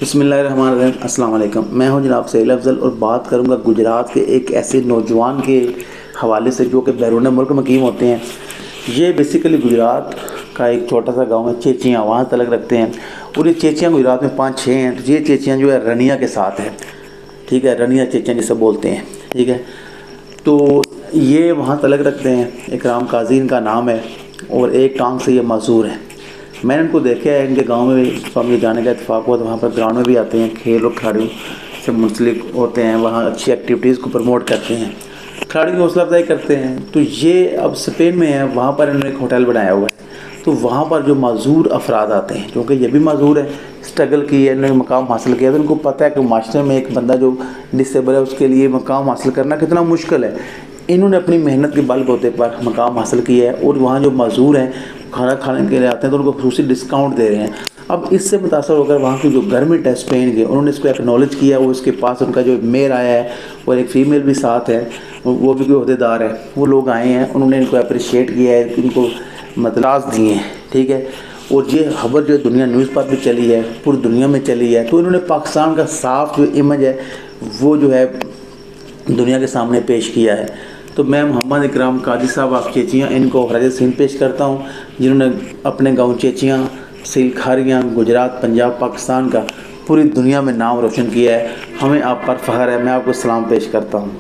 बिस्मिल्लाहिर्रहमानिर्रहीम। अस्सलाम वालेकुम। मैं हूं जनाब सैल अफजल और बात करूंगा गुजरात के एक ऐसे नौजवान के हवाले से जो कि बैरून मुल्क मुकीम होते हैं। ये बेसिकली गुजरात का एक छोटा सा गांव है चेचियाँ, वहाँ तलक रखते हैं। और ये चेचियाँ गुजरात में 5-6 हैं। तो ये चेचियाँ जो है रनिया के साथ है, ठीक है, रनिया चेचियाँ जिसे बोलते हैं, ठीक है। तो ये वहाँ तलक रखते हैं। इकराम काजी इनका नाम है और एक टांग से ये मजदूर है। मैंने इनको देखा है, इनके गांव में भी स्वामी जाने का इत्तेफाक हुआ तो वहाँ पर ग्राउंड में भी आते हैं, खेल और खिलाड़ियों से मुंसलिक होते हैं, वहाँ अच्छी एक्टिविटीज़ को प्रमोट करते हैं, खिलाड़ियों की हौसला अफजाई करते हैं। तो ये अब स्पेन में है, वहाँ पर इन्होंने एक होटल बनाया हुआ है। तो वहाँ पर जो माजूर अफराद आते हैं, क्योंकि ये भी माजूर है, स्ट्रगल की है, इन्होंने मकाम हासिल किया, तो उनको पता है कि मास्टर में एक बंदा जो डिसेबल है उसके लिए मकाम हासिल करना कितना मुश्किल है। इन्होंने अपनी मेहनत के बलबूते पर मकाम हासिल किया है और वहाँ जो मजदूर हैं खाना खाने के लिए आते हैं तो उनको खसूसी डिस्काउंट दे रहे हैं। अब इससे मुतासर होकर वहाँ की जो गवर्नमेंट है स्पेन के, उन्होंने इसको एक्नॉलेज किया। वो इसके पास उनका जो मेयर आया है और एक फ़ीमेल भी साथ है, वो भी कोई अहदेदार है, वो लोग आए हैं, उन्होंने इनको अप्रिशिएट किया है, इनको मतलब दिए हैं, ठीक है। और ये खबर जो दुनिया न्यूज़ पर भी चली है, पूरी दुनिया में चली है। तो इन्होंने पाकिस्तान का साफ जो इमेज है वो जो है दुनिया के सामने पेश किया है। तो मैं मोहम्मद इकराम काजी साहब आप चेचियाँ, इनको खराज सिंध पेश करता हूँ, जिन्होंने अपने गांव चेचियाँ, सील खारियाँ, गुजरात, पंजाब, पाकिस्तान का पूरी दुनिया में नाम रोशन किया है। हमें आप पर फ़ख्र है। मैं आपको सलाम पेश करता हूँ।